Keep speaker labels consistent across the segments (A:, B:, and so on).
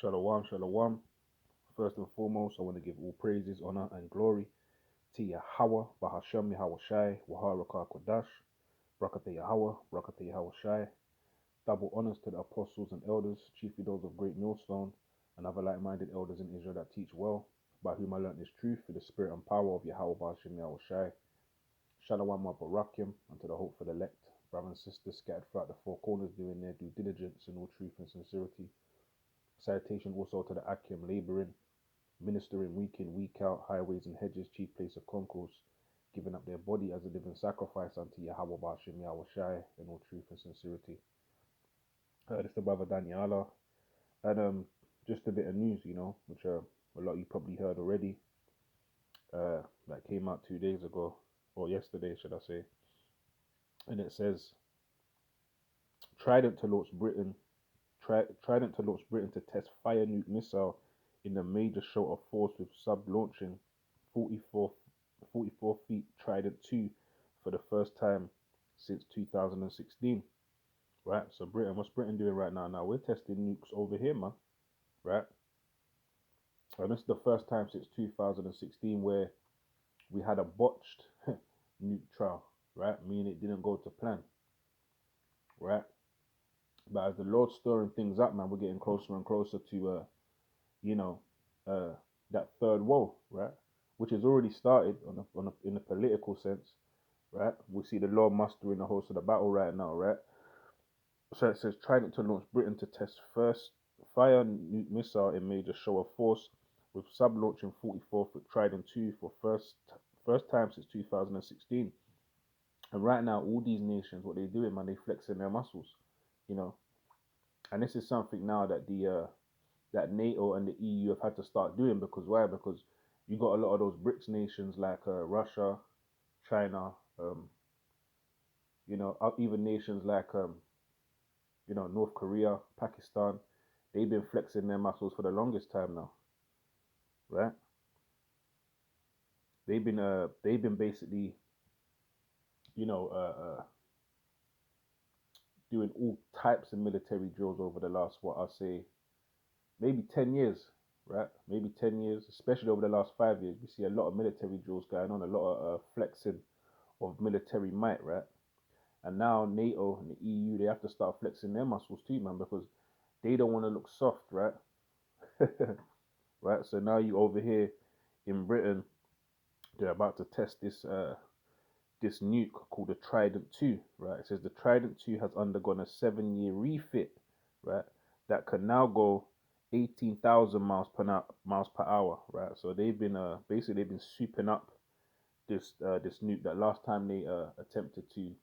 A: Shalom, shalom. First and foremost, I want to give all praises, honor, and glory to Yahweh, Bahashem Yahweh Shai, Waharaka Kodash, Brakate Yahweh, Brakate Yahweh Shai. Double honors to the apostles and elders, chiefly those of Great Millstone, and other like minded elders in Israel that teach well, by whom I learnt this truth through the spirit and power of Yahweh, Bahashem Yahweh Shai. Shalom, Barakim, and to the hope for the elect, brothers and sisters scattered throughout the four corners doing their due diligence in all truth and sincerity. Salutation also to the Akim laboring, ministering week in, week out, highways and hedges, chief place of concourse, giving up their body as a living sacrifice unto Yahweh Bashim Yahweh Shai in all truth and sincerity. This is the brother Daniela. And just a bit of news, which a lot of you probably heard already. That came out 2 days ago, or yesterday, should I say. And it says Trident to launch Britain. Trident to launch Britain to test fire nuke missile in a major show of force with sub launching 44 feet Trident 2 for the first time since 2016. Right? So Britain, what's Britain doing right now? Now we're testing nukes over here, man. Right? And this is the first time since 2016 where we had a botched nuke trial, right? Meaning it didn't go to plan. Right? But as the Lord's stirring things up, man, we're getting closer and closer to that third woe, right? Which has already started in a political sense, right? We see the Lord mustering the host of the battle right now, right? So it says Trident to launch Britain to test first fire nuke missile in major show of force with sub launching 44-foot Trident 2 for first time since 2016. And right now, all these nations, what they're doing, man, they flexing their muscles, And this is something now that that NATO and the EU have had to start doing because why? Because you got a lot of those BRICS nations like Russia, China, even nations like North Korea, Pakistan. They've been flexing their muscles for the longest time now, right? They've been basically, doing all types of military drills over the last, what I say, maybe 10 years, right? Maybe 10 years, especially over the last 5 years. We see a lot of military drills going on, a lot of flexing of military might, right? And now NATO and the EU, they have to start flexing their muscles too, man, because they don't want to look soft, right? Right? So now you over here in Britain, they're about to test this nuke called the Trident 2, right? It says the Trident 2 has undergone a 7-year refit, right? That can now go 18,000 miles per hour, right? So they've been basically they've been souping up this nuke. That last time they attempted to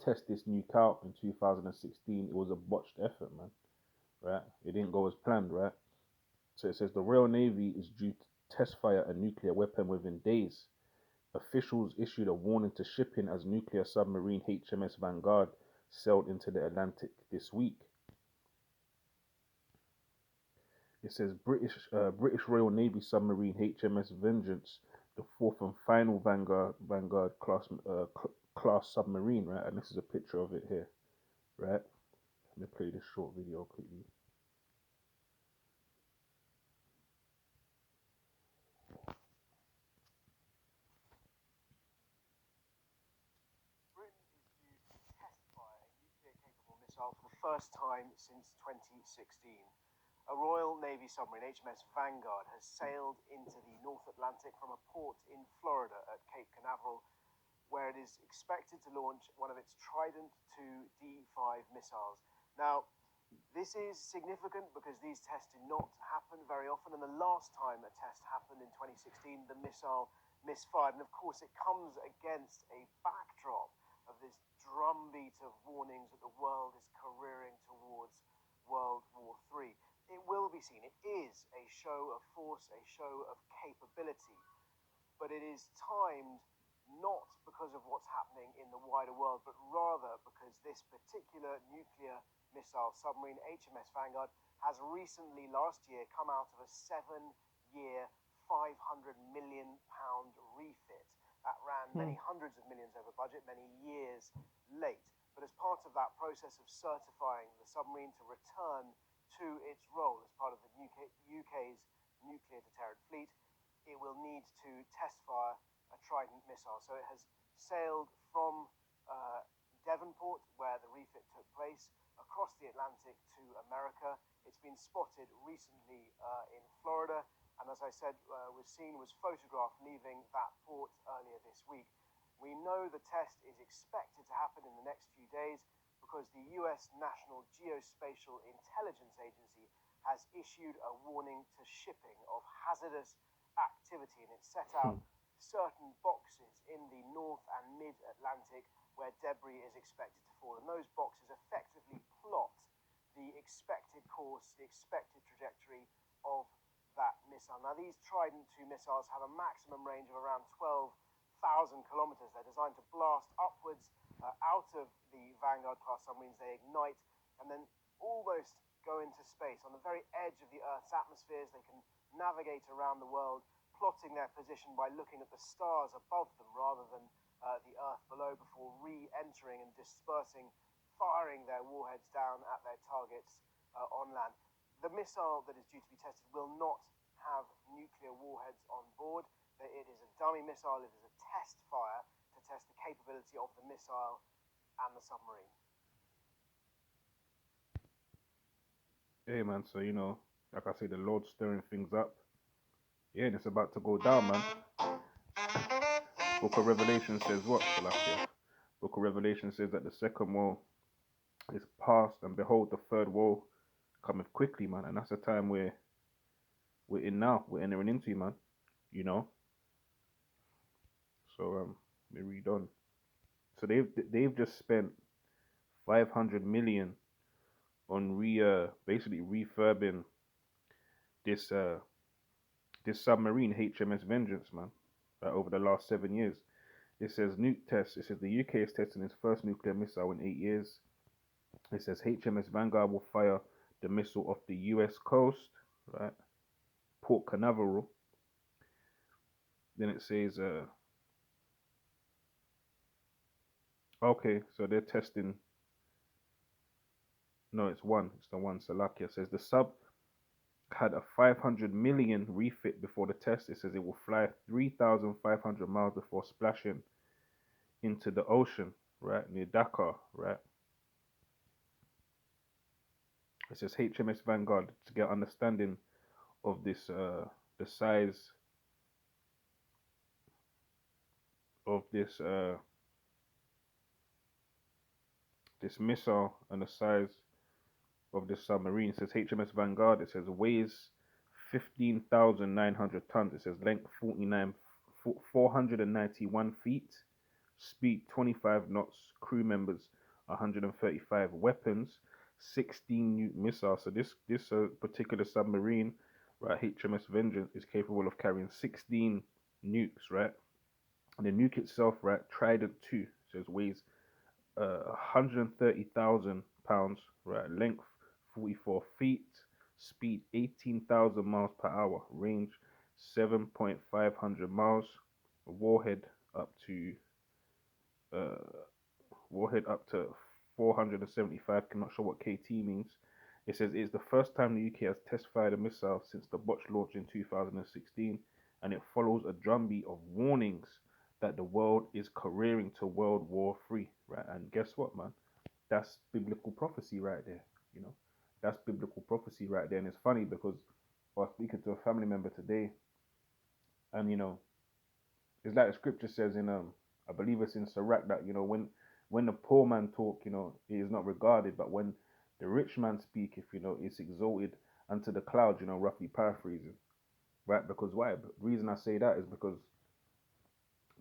A: test this nuke out in 2016, it was a botched effort, man, right? It didn't go as planned, right? So it says the Royal Navy is due to test fire a nuclear weapon within days. Officials issued a warning to shipping as nuclear submarine HMS Vanguard sailed into the Atlantic this week. It says British Royal Navy submarine HMS Vengeance, the fourth and final Vanguard class submarine, right? And this is a picture of it here, right? Let me play this short video quickly.
B: Britain is due to test fire a nuclear-capable missile for the first time since 2016. A Royal Navy submarine, HMS Vanguard, has sailed into the North Atlantic from a port in Florida at Cape Canaveral, where it is expected to launch one of its Trident 2 D5 missiles. Now, this is significant because these tests do not happen very often, and the last time a test happened in 2016, the missile misfired. And of course, it comes against a backdrop of this drumbeat of warnings that the world is careering towards World War III. It will be seen. It is a show of force, a show of capability, but it is timed not because of what's happening in the wider world, but rather because this particular nuclear missile submarine, HMS Vanguard, has recently, last year, come out of a 7-year, £500 million refit that ran many hundreds of millions over budget, many years late. But as part of that process of certifying the submarine to return to its role as part of the missile. So it has sailed from Devonport, where the refit took place, across the Atlantic to America. It's been spotted recently in Florida, and as I said, was photographed leaving that port earlier this week. We know the test is expected to happen in the next few days because the US National Geospatial Intelligence Agency has issued a warning to shipping of hazardous activity, and it set out certain boxes in the North and Mid-Atlantic where debris is expected to fall, and those boxes effectively plot the expected course, the expected trajectory of that missile. Now, these Trident 2 missiles have a maximum range of around 12,000 kilometers. They're designed to blast upwards out of the Vanguard class submarines. They ignite and then almost go into space. On the very edge of the Earth's atmospheres, they can navigate around the world, plotting their position by looking at the stars above them rather than the Earth below, before re-entering and dispersing, firing their warheads down at their targets on land. The missile that is due to be tested will not have nuclear warheads on board. It is a dummy missile. It is a test fire to test the capability of the missile and the submarine.
A: Hey man, so like I say, the Lord's stirring things up. Yeah, and it's about to go down, man. Book of Revelation says what? Book of Revelation says that the second woe is past, and behold, the third woe cometh quickly, man. And that's the time we're in now. We're entering into, man. So we read on. So they've just spent 500 million on basically refurbing this submarine HMS Vengeance, man. Over the last 7 years. It says nuke test. It says the UK is testing its first nuclear missile in 8 years. It says HMS Vanguard will fire the missile off the US coast, right? Port Canaveral. Then it says, okay, so they're testing. No, it's the one. Salakia says the sub had a 500 million refit before the test. It says it will fly 3,500 miles before splashing into the ocean, right, near Dakar, right? It says HMS Vanguard to get understanding of this, the size of this this missile and the size of this submarine. It says HMS Vanguard. It says weighs 15,900 tons. It says length 491 feet, speed 25 knots, crew members 135, weapons 16 nuke missiles. So this particular submarine, right, HMS Vengeance, is capable of carrying 16 nukes, right? And the nuke itself, right, Trident 2, says weighs 130,000 pounds, right? Length 44 feet, speed 18,000 miles per hour, range 7,500 miles, warhead up to 475. I'm not sure what KT means. It says it's the first time the UK has test fired a missile since the botched launch in 2016, and it follows a drumbeat of warnings that the world is careering to World War III, right? And guess what, man? That's biblical prophecy right there. That's biblical prophecy right there. And it's funny because I was speaking to a family member today, and it's like the scripture says in I believe it's in Sirach that when the poor man talk, he is not regarded, but when the rich man speaketh, it's exalted unto the clouds, roughly paraphrasing, right? Because why? The reason I say that is because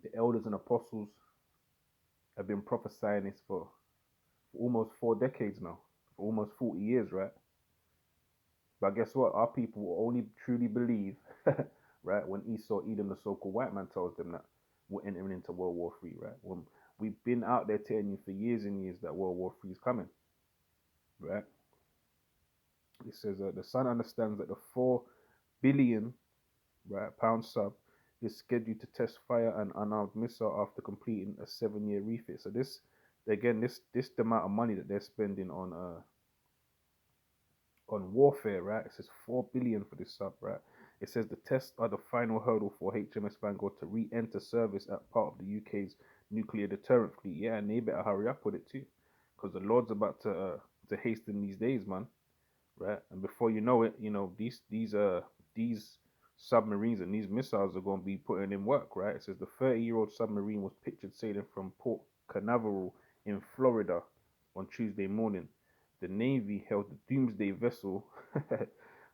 A: the elders and apostles have been prophesying this for almost 4 decades now, for almost 40 years, right? But guess what? Our people will only truly believe, right, when Esau, Edom, the so-called white man, tells them that we're entering into World War III, right? When we've been out there telling you for years and years that World War III is coming, right? It says the Sun understands that the 4 billion, right, pound sub is scheduled to test fire an unarmed missile after completing a 7-year refit. So this, again, this the amount of money that they're spending on warfare, right? It says 4 billion for this sub, right? It says the tests are the final hurdle for HMS Vanguard to re-enter service at part of the UK's nuclear deterrent fleet. Yeah, and they better hurry up with it too, because the Lord's about to hasten these days, man. Right? And before you know it, these submarines and these missiles are going to be putting in work. Right? It says the 30-year-old submarine was pictured sailing from Port Canaveral in Florida on Tuesday morning. The Navy held the Doomsday vessel,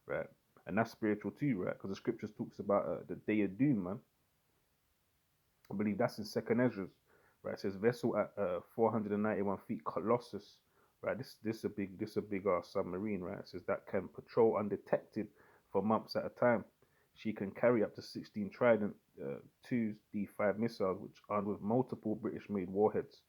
A: right? And that's spiritual too, right? Because the scriptures talks about the day of doom, man. I believe that's in Second Ezra, right? It says vessel at 491 feet, Colossus, right? This a big submarine, right? It says that can patrol undetected for months at a time. She can carry up to 16 Trident 2 D5 missiles, which are armed with multiple British-made warheads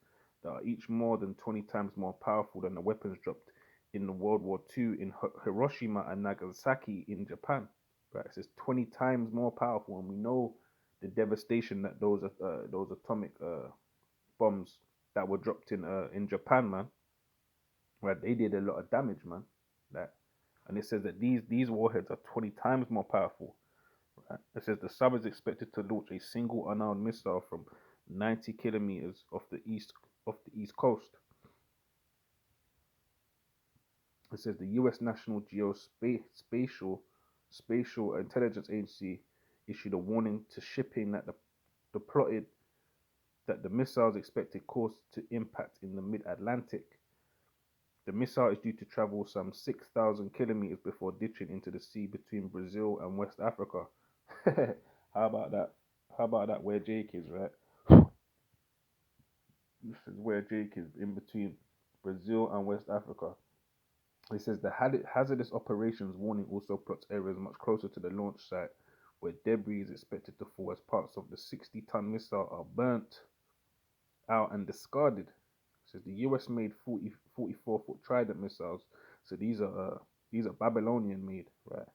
A: that are each more than 20 times more powerful than the weapons dropped in the World War II in Hiroshima and Nagasaki in Japan. Right? It says 20 times more powerful, and we know the devastation that those atomic bombs that were dropped in Japan, man. Right, they did a lot of damage, man. That, and it says that these warheads are 20 times more powerful. Right? It says the sub is expected to launch a single unarmed missile from 90 kilometers off the east coast. It says the U.S. National Spatial Intelligence Agency issued a warning to shipping the plotted that the missile's expected course to impact in the mid-Atlantic. The missile is due to travel some 6,000 kilometers before ditching into the sea between Brazil and West Africa. How about that? How about that? Where Jake is, right? This is where Jake is, in between Brazil and West Africa. It says the hazardous operations warning also plots areas much closer to the launch site where debris is expected to fall as parts of the 60-ton missile are burnt out and discarded. It says the US made 44-foot Trident missiles. So these are Babylonian made, right?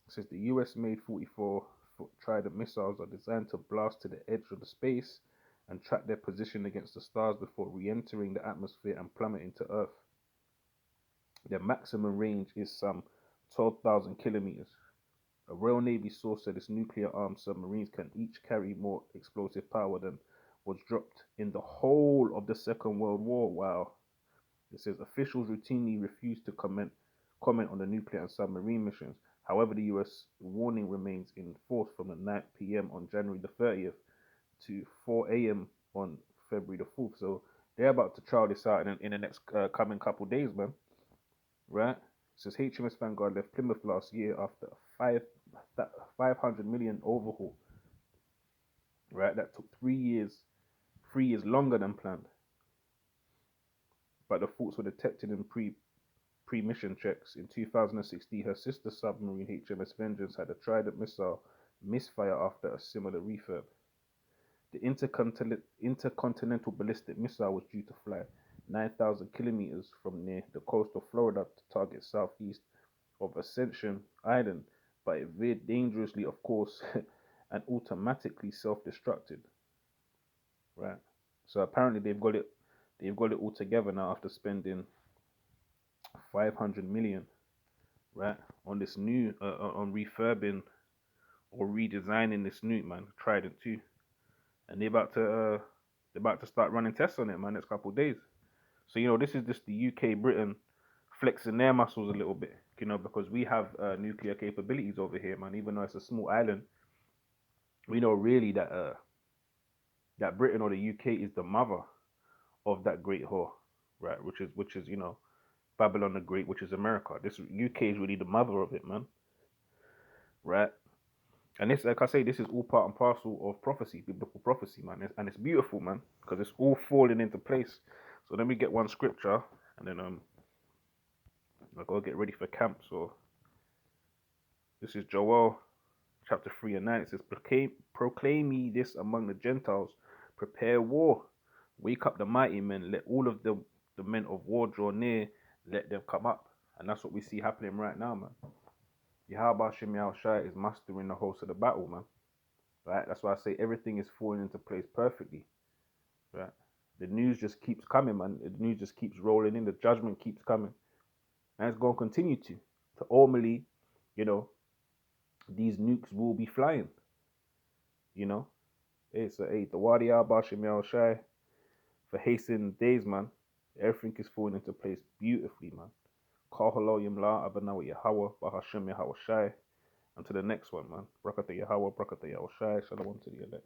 A: It says the US made 44-foot Trident missiles are designed to blast to the edge of the space and track their position against the stars before re-entering the atmosphere and plummeting to Earth. Their maximum range is some 12,000 kilometers. A Royal Navy source said its nuclear-armed submarines can each carry more explosive power than was dropped in the whole of the Second World War. Wow. It says officials routinely refuse to comment on the nuclear and submarine missions. However, the US warning remains in force from the 9 p.m. on January the 30th to 4 a.m. on February the 4th. So they're about to trial this out in the next coming couple days, man. Right? It says HMS Vanguard left Plymouth last year after a 500 million overhaul. Right? That took 3 years longer than planned. But the faults were detected in pre-mission checks. In 2016, her sister submarine HMS Vengeance had a Trident missile misfire after a similar refurb. The intercontinental ballistic missile was due to fly 9,000 kilometers from near the coast of Florida to target southeast of Ascension Island, but it veered dangerously, of course, and automatically self-destructed. Right. So apparently they've got it all together now after spending 500 million, right, on this new on refurbing or redesigning this nuke, man, Trident 2, and they're about to start running tests on it, man, next couple of days. So this is just the UK, Britain flexing their muscles a little bit, because we have nuclear capabilities over here, man. Even though it's a small island, we know really that Britain or the UK is the mother of that great whore, right? Which is Babylon the Great, which is America. This UK is really the mother of it, man. Right? And this, like I say, this is all part and parcel of prophecy, biblical prophecy, man. And it's beautiful, man, because it's all falling into place. So let me get one scripture, and then I gotta get ready for camp. So this is Joel chapter 3 and 9. It says, proclaim ye this among the Gentiles, prepare war, wake up the mighty men, let all of the men of war draw near, let them come up. And that's what we see happening right now, man. Yahweh Shem Shai is mastering the host of the battle, man. Right? That's why I say everything is falling into place perfectly. Right? The news just keeps coming, man. The news just keeps rolling in. The judgment keeps coming. And it's going to continue to ultimately, these nukes will be flying. You know, it's a Tawadi Bashim Yao Shai for hastening days, man. Everything is falling into place beautifully, man. Kahalo Yimla Abanawa Yahweh Bahashim Yahweh Shai. And to the next one, man. Brakata Yahweh, Brakata Yahweh Shai, Shalom to the elect.